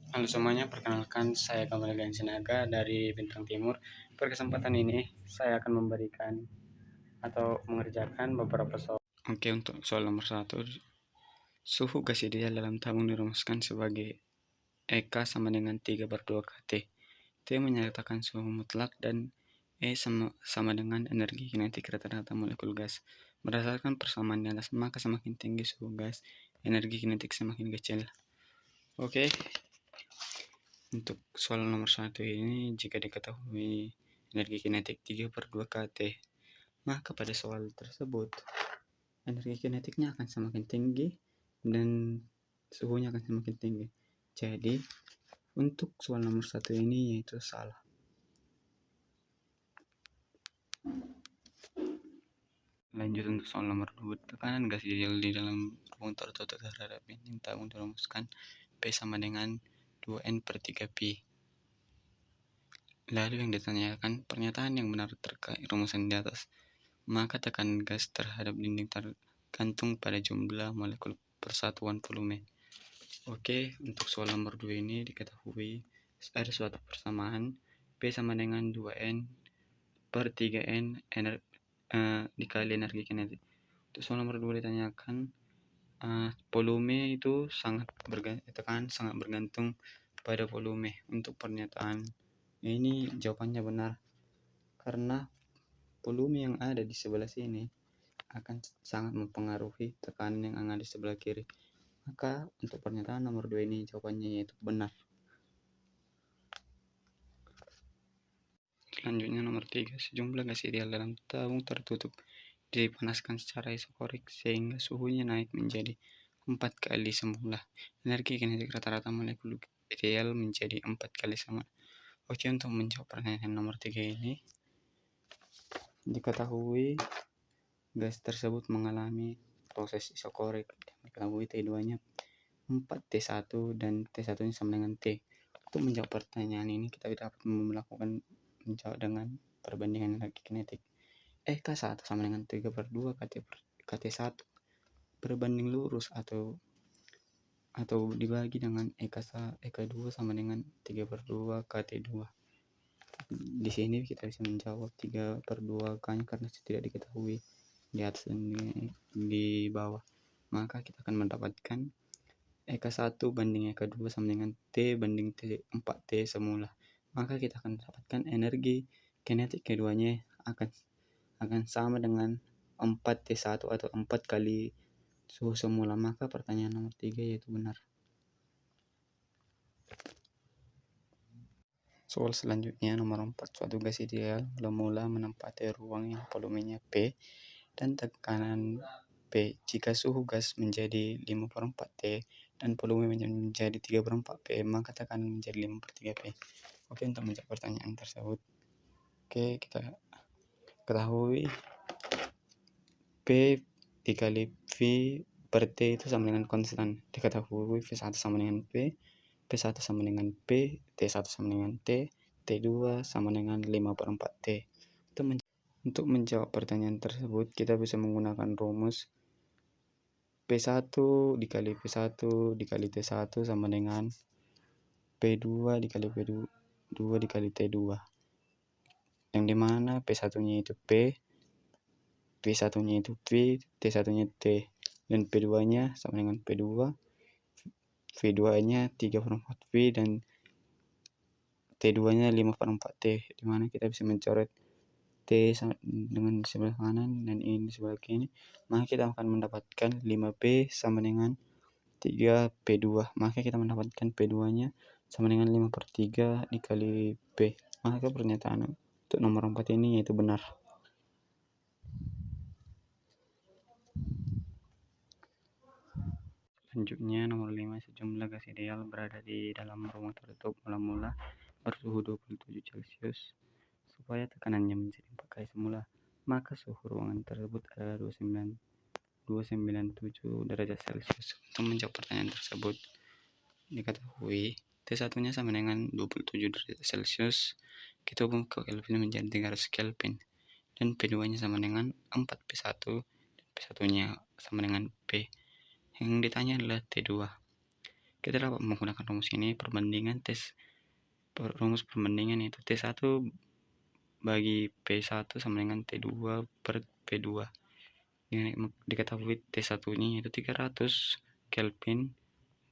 Halo semuanya, perkenalkan saya Kamal Sinaga dari Bintang Timur. Pada kesempatan ini saya akan memberikan atau mengerjakan beberapa soal. Oke, untuk soal nomor 1, suhu gas ideal dalam tabung dirumuskan sebagai EK sama dengan 3/2 kT. T menyatakan suhu mutlak dan E sama dengan energi kinetik rata-rata molekul gas. Berdasarkan persamaan di atas, maka semakin tinggi suhu gas, energi kinetik semakin kecil. Oke, untuk soal nomor 1 ini, jika diketahui energi kinetik 3/2 kT, maka pada soal tersebut energi kinetiknya akan semakin tinggi dan suhunya akan semakin tinggi. Jadi untuk soal nomor 1 ini yaitu salah. Lanjut untuk soal nomor 2, tekanan gas ideal di dalam ruang tertutup terhadap dinding tabung dirumuskan P sama dengan 2N/3pi. Lalu yang ditanyakan pernyataan yang benar terkait rumusan di atas. Maka tekanan gas terhadap dinding tergantung pada jumlah molekul persatuan volume. Oke, untuk soal nomor 2 ini diketahui ada suatu persamaan P sama dengan 2N/3N dikali energi kinetik. Untuk soal nomor 2 ditanyakan volume itu tekanan sangat bergantung pada volume. Untuk pernyataan ini jawabannya benar, karena volume yang ada di sebelah sini akan sangat mempengaruhi tekanan yang ada di sebelah kiri. Maka untuk pernyataan nomor 2 ini jawabannya yaitu benar. Selanjutnya nomor 3, sejumlah gas ideal dalam tabung tertutup dipanaskan secara isokorik sehingga suhunya naik menjadi 4 kali semula. Energi kinetik rata-rata molekul ideal menjadi 4 kali sama. Oke, untuk menjawab pertanyaan nomor 3 ini, diketahui gas tersebut mengalami proses isokorik. Diketahui T2-nya 4T1 dan T1-nya sama dengan T. Untuk menjawab pertanyaan ini, kita dapat menjawab dengan perbandingan energi kinetik. K1 sama dengan 3/2 KT1 berbanding lurus atau dibagi dengan EK2 sama dengan 3/2 KT2. Di sini kita bisa menjawab 3/2 K-nya karena tidak diketahui di atas dan di bawah. Maka kita akan mendapatkan EK1 banding EK2 sama dengan T banding T4T semula. Maka kita akan mendapatkan energi kinetik keduanya akan sama dengan 4T1 atau 4 kali suhu semula. Maka pertanyaan nomor 3 yaitu benar. Soal selanjutnya nomor 4, suatu gas ideal mula-mula menempati ruang yang volumenya P dan tekanan P. Jika suhu gas menjadi 5/4T dan volume menjadi 3/4P, maka tekanan menjadi 5/3P. Oke, untuk menjawab pertanyaan tersebut, kita ketahui P dikali V per T itu sama dengan konstan. Diketahui V1 sama dengan P, P1 sama dengan P, T1 sama dengan T, T2 sama dengan 5/4T. Untuk menjawab pertanyaan tersebut, kita bisa menggunakan rumus P1 dikali P1 dikali T1 sama dengan P2 dikali P2 dikali T2. Yang dimana P1-nya itu P, P1-nya itu V, T1-nya T, dan P2-nya sama dengan P2, V2-nya 3/4V, dan T2-nya 5/4T, dimana kita bisa mencoret T dengan sebelah kanan dan ini di sebelah kiri. Maka kita akan mendapatkan 5P sama dengan 3P2. Maka kita mendapatkan P2-nya sama dengan 5/3 dikali P. Maka pernyataan untuk nomor 4 ini yaitu benar. Selanjutnya nomor 5, sejumlah gas ideal berada di dalam ruang tertutup mula-mula bersuhu 27 Celcius supaya tekanannya menjadi 4 kali semula. Maka suhu ruangan tersebut adalah 297 derajat Celcius. Untuk menjawab pertanyaan tersebut, diketahui T1-nya sama dengan 27 derajat Celcius, kita ubah ke Kelvin menjadi 300 Kelvin, dan P2-nya sama dengan 4P1 dan P1-nya sama dengan P. Yang ditanya adalah T2. kita dapat menggunakan rumus ini, rumus perbandingan yaitu T1 bagi P1 sama dengan T2 per P2. Yang diketahui T1 nya yaitu 300 Kelvin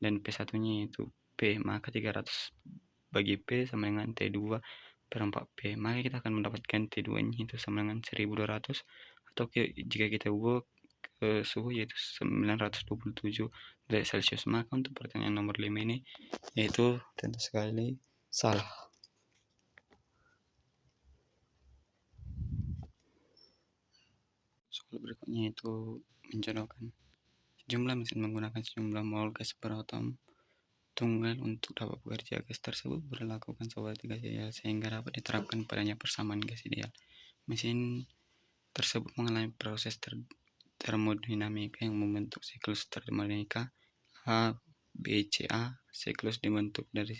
dan P1 nya yaitu P, maka 300 bagi P sama dengan T2 per 4P, maka kita akan mendapatkan T2 nya itu sama dengan 1200, atau jika kita ubah ke suhu yaitu 927 derajat Celcius. Maka untuk pertanyaan nomor 5 ini yaitu tentu sekali salah. Soal berikutnya itu mencontohkan jumlah mesin menggunakan sejumlah mol gas beratom tunggal untuk dapat bekerja. Gas tersebut berlakukan seperti gas ideal sehingga dapat diterapkan padanya persamaan gas ideal. Mesin tersebut mengalami proses termodinamika yang membentuk siklus termodinamika A, B, C, A. Siklus dibentuk dari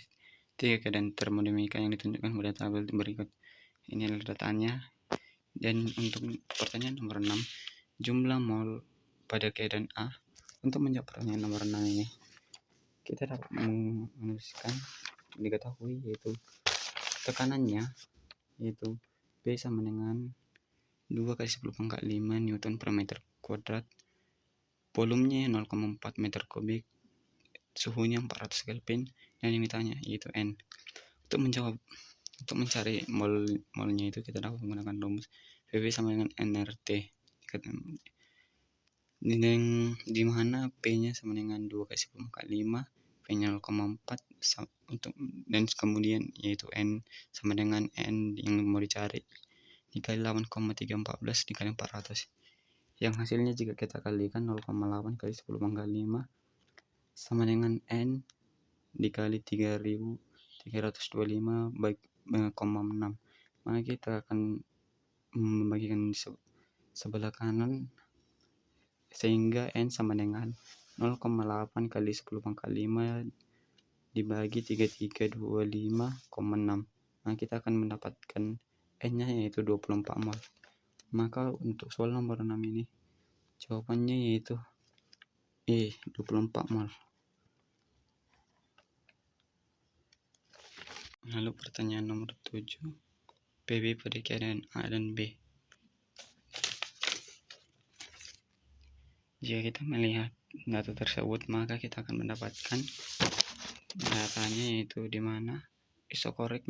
3 keadaan termodinamika yang ditunjukkan pada tabel berikut. Ini adalah datanya. Dan untuk pertanyaan nomor 6, jumlah mol pada keadaan A. Untuk menjawab pertanyaan nomor 6 ini, kita dapat menuliskan diketahui yaitu tekanannya yaitu P sama dengan 2 kali 10 pangkat 5 Newton per meter kuadrat, volumenya 0,4 meter kubik, suhunya 400 Kelvin, dan yang ditanya yaitu N. Untuk mencari molnya itu kita dapat menggunakan rumus PV sama dengan nRT, di mana P-nya sama dengan 2 kali 10 pangkat 5, P-nya 0,4 dan kemudian yaitu N sama dengan N yang mau dicari dikali 8,314 dikali 400, yang hasilnya jika kita kalikan 0,8 kali 10 pangkat 5 sama dengan N dikali 3325 bagi 6, maka kita akan membagikan sebelah kanan sehingga N sama dengan 0,8 kali 10 pangkat 5 dibagi 3325,6, nah kita akan mendapatkan N nya yaitu 24 mol. Maka untuk soal nomor 6 ini jawabannya yaitu E, 24 mol. Lalu pertanyaan nomor 7, PV pada keadaan A dan B. Jika kita melihat data tersebut, maka kita akan mendapatkan datanya yaitu di mana isokorik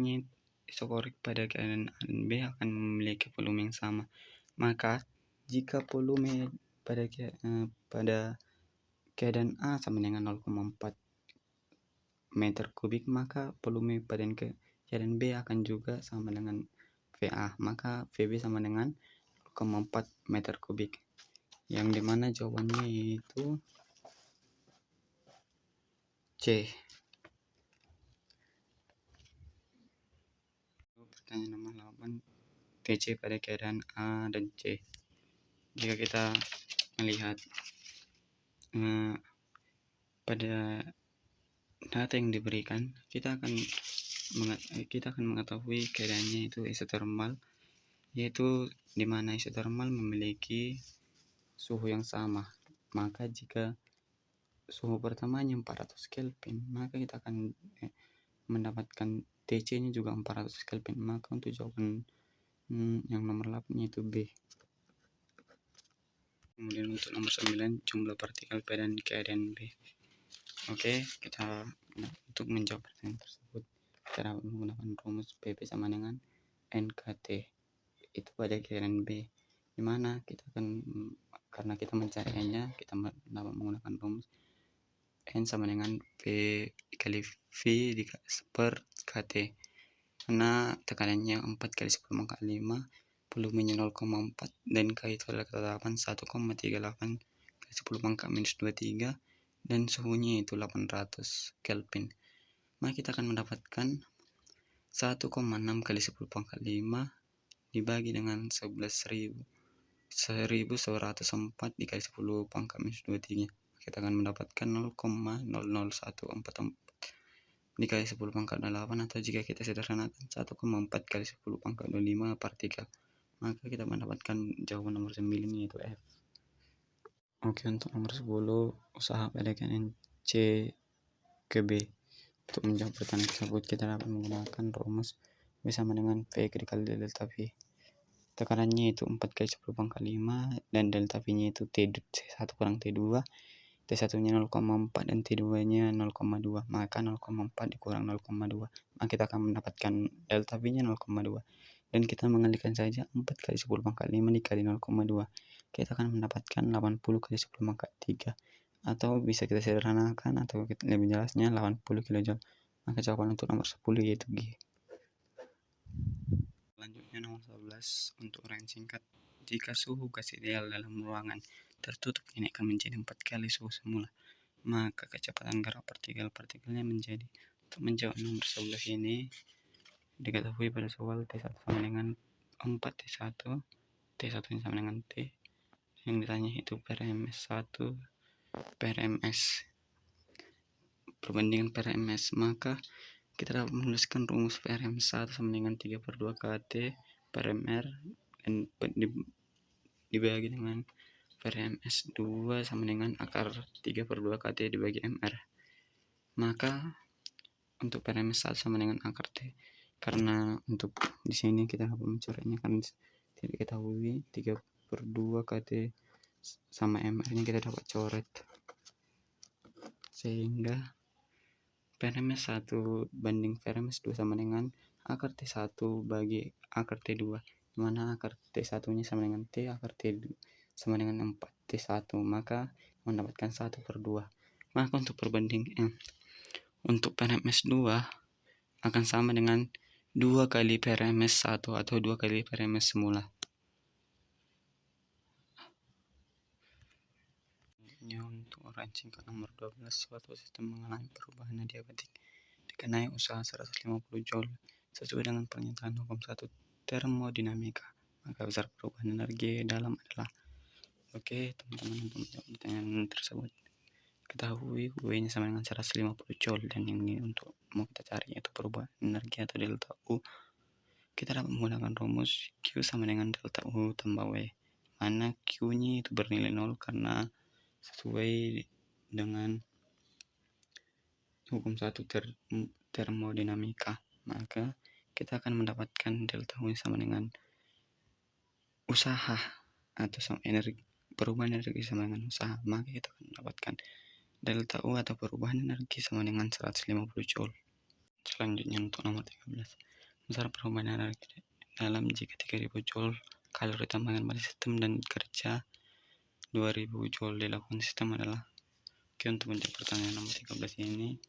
pada keadaan A dan B akan memiliki volume yang sama. Maka jika volume pada keadaan A sama dengan 0,4 meter kubik, maka volume pada keadaan B akan juga sama dengan VA, maka VB sama dengan 0,4 meter kubik, yang dimana jawabannya yaitu C. Pertanyaan nomor 8, TC pada keadaan A dan C. Jika kita melihat pada data yang diberikan, kita akan mengetahui keadaannya itu isotermal, yaitu di mana isotermal memiliki suhu yang sama. Maka jika suhu pertamanya 400 Kelvin, maka kita akan mendapatkan TC nya juga 400 Kelvin. Maka untuk jawaban yang nomor 8 yaitu B. Kemudian untuk nomor 9, jumlah partikel pada keadaan B. Oke, kita untuk menjawab pertanyaan tersebut kita menggunakan rumus PP sama dengan NKT itu pada keadaan B, dimana kita akan karena kita mencari N nya, kita dapat menggunakan rumus N sama dengan P kali V per KT, karena tekanannya 4 kali 10 pangkat 5, volumenya 0,4 dan K itu adalah ketetapan 1,38 kali 10 pangkat minus 23 dan suhunya itu 800 Kelvin. Maka kita akan mendapatkan 1,6 kali 10 pangkat 5 dibagi dengan 1104 dikali 10 pangkat minus 23. Kita akan mendapatkan 0,00144 dikali 10 pangkat 8, atau jika kita sederhanakan 1,4 kali 10 pangkat 25 partikel. Maka kita mendapatkan jawaban nomor 9 yaitu F. Oke, untuk nomor 10, usaha pada keadaan C ke B. Untuk menjawab pertanyaan tersebut, kita dapat menggunakan rumus V sama dengan V dikali delta V. Tekanannya itu 4 kali 10 pangkat 5 dan delta V-nya itu T1 kurang T2. T1-nya 0,4 dan T2-nya 0,2. Maka 0,4 dikurang 0,2. Maka kita akan mendapatkan delta V-nya 0,2. Dan kita mengalihkan saja 4 kali 10 pangkat 5 dikali 0,2. Kita akan mendapatkan 80 kali 10 pangkat 3. Atau bisa kita sederhanakan atau lebih jelasnya 80 kJ. Maka jawaban untuk nomor 10 yaitu G. Selanjutnya nomor 11 untuk uraian singkat. Jika suhu gas ideal dalam ruangan tertutup ini akan menjadi 4 kali suhu semula, maka kecepatan gerak partikel-partikelnya menjadi. Untuk menjawab nomor 11 ini diketahui pada soal T1 sama dengan 4T1, T1 sama dengan T, yang ditanya itu PRMS1 PRMS, perbandingan PRMS. Maka kita dapat menuliskan rumus PRMS1 sama dengan 3/2 kT PRMR dan dibagi dengan PRMS2 sama dengan akar 3/2 kT dibagi MR. Maka untuk PRMS1 sama dengan akar T, karena untuk di sini kita dapat mencarinya kan tidak diketahui 3/2 kT sama MR nya kita dapat coret, sehingga PRMS1 banding PRMS2 sama dengan akar T1 bagi akar T2, dimana akar T1 nya sama dengan T, akar T2 sama dengan 4T1, maka mendapatkan 1/2. Maka untuk untuk PRMS2 akan sama dengan 2 kali PRMS1 atau 2 kali PRMS semula. Untuk uraian singkat nomor 12, suatu sistem mengalami perubahan adiabatik dikenai usaha 150 Joule sesuai dengan pernyataan hukum 1 termodinamika. Maka besar perubahan energi dalam adalah. Oke teman-teman, untuk menjawab pertanyaan tersebut, ketahui W-nya sama dengan 150 Joule, dan ini untuk mau kita cari yaitu perubahan energi atau delta U. Kita dapat menggunakan rumus Q sama dengan delta U tambah W, mana Q-nya itu bernilai 0 karena sesuai dengan hukum 1 termodinamika. Maka kita akan mendapatkan delta U sama dengan usaha atau sama energi, perubahan energi sama dengan usaha. Maka kita akan mendapatkan delta U atau perubahan energi sama dengan 150 Joule. Selanjutnya untuk nomor 13, besar perubahan energi dalam jika 3000 Joule kalori ditambahkan pada sistem dan kerja 2000 Joule dilakukan sistem adalah. Oke, untuk menjawab pertanyaan nomor 13 ini,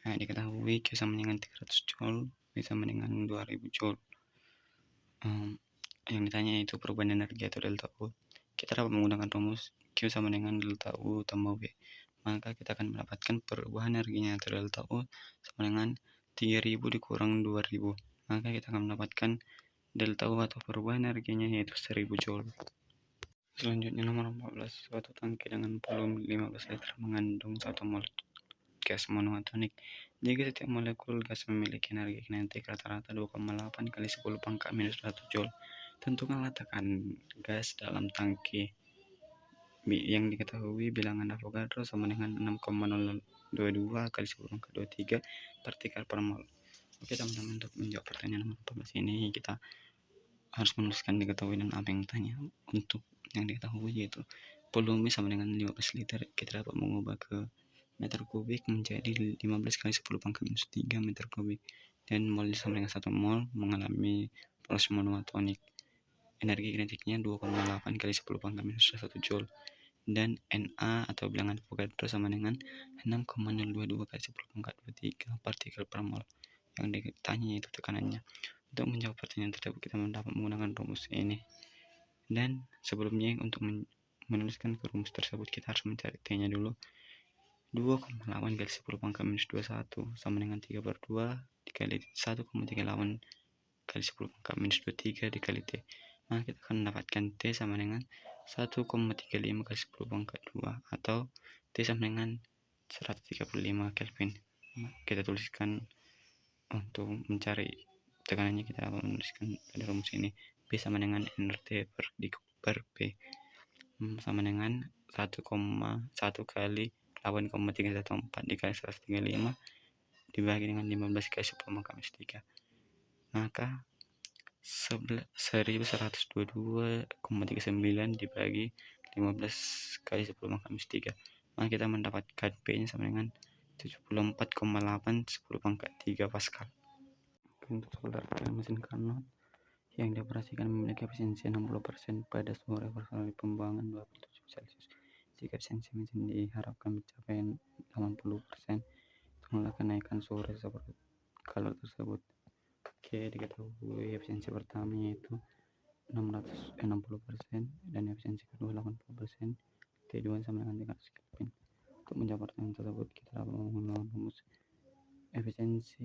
diketahui Q sama dengan 300 Joule, V sama dengan 2000 Joule. Yang ditanya itu perubahan energi atau delta U. Kita dapat menggunakan rumus Q sama dengan delta U tambah V. Maka kita akan mendapatkan perubahan energinya atau delta U sama dengan 3000 dikurang 2000. Maka kita akan mendapatkan delta U atau perubahan energinya yaitu 1000 Joule. Selanjutnya nomor 14, suatu tangki dengan volume 15 liter mengandung 1 mol gas monoatonik. Jika setiap molekul gas memiliki energi kinetik rata-rata 2,8 kali 10 pangkat minus 1 Joule. Tentukanlah tekanan gas dalam tangki yang diketahui bilangan Avogadro sama dengan 6,022 kali 10 pangkat 23 partikel per mol. Oke teman-teman, untuk menjawab pertanyaan nomor 14 ini kita harus menuliskan diketahui dan apa yang ditanya. Untuk yang diketahui yaitu volume sama dengan 15 liter, kita dapat mengubah ke meter kubik menjadi 15 kali 10 pangkat minus 3 meter kubik, dan mol sama dengan 1 mol mengalami proses monoatonik. Energi kinetiknya 2,8 kali 10 pangkat minus 1 Joule, dan Na atau bilangan Avogadro sama dengan 6,022 kali 10 pangkat 23 partikel per mol. Yang ditanya itu tekanannya. Untuk menjawab pertanyaan tersebut, kita dapat menggunakan rumus ini. Dan sebelumnya untuk menuliskan ke rumus tersebut, kita harus mencari T-nya dulu. 2,8 kali 10 pangkat minus 21 sama dengan 3/2 dikali 1,38 kali 10 pangkat minus 23 dikali T. Maka kita akan mendapatkan T sama dengan 1,35 kali 10 pangkat 2 atau T sama dengan 135 Kelvin. Kita tuliskan untuk mencari tekanannya, kita akan menuliskan pada rumus ini. P sama dengan nRT per P sama dengan 1,1 kali 8,314 dikali 135 dibagi dengan 15 kali 10 pangkat 3, maka 1122,39 dibagi 15 kali 10 pangkat 3, maka kita mendapatkan P nya sama dengan 74,8 10 pangkat 3 Pascal. Untuk solar mesin Carnot yang dioperasikan memiliki efisiensi 60% pada suhu revolusi pembuangan 27 Celcius. Jika efisiensi mesin diharapkan mencapai 80%, tolonglah kenaikan suhu reservoir kalor tersebut. Oke, diketahui efisiensi pertama yaitu 660% dan efisiensi kedua 80%, T2 sama dengan 300 Kelvin. Untuk menjawab pertanyaan tersebut, kita dapat menggunakan rumus efisiensi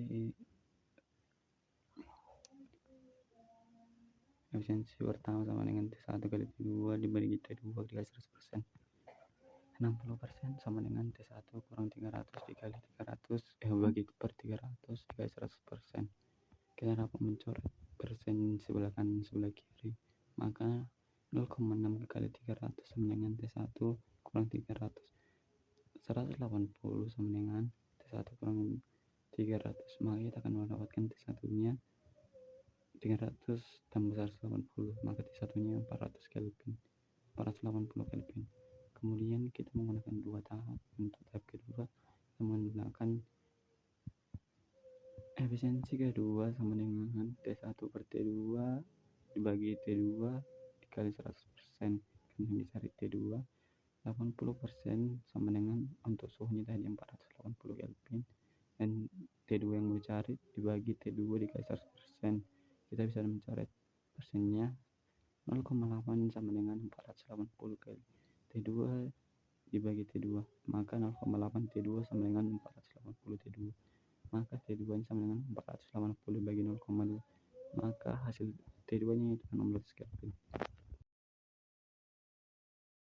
pertama sama dengan T1 kali T2 dibagi T2 dikali 100%. 60% sama dengan T1 kurang 300 dikali 300 bagi per 300 dikali 100%. Kita dapat mencoret persen sebelah kanan sebelah kiri, maka 0,6 kali 300 sama dengan T1 kurang 300. 180 sama dengan T1 kurang 300, maka kita akan mendapatkan T1 nya 300 tambah 180, maka T1 nya 480 Kelvin. Kemudian kita menggunakan dua tahap. Untuk tahap kedua kita menggunakan efisiensi kedua sama dengan T1 per T2 dibagi T2 dikali 100%. Kan yang dicari T2 80% sama dengan, untuk suhunya tadi 480 Kelvin, dan T2 yang dicari dibagi T2 dikali 100%. Kita bisa mencoret persennya 0,8 sama dengan 480 kali T2 dibagi T2, maka 0,8 T2 sama dengan 480 T2, maka T2 nya sama dengan 480 bagi 0,2, maka hasil T2 nya itu 16 Kelvin.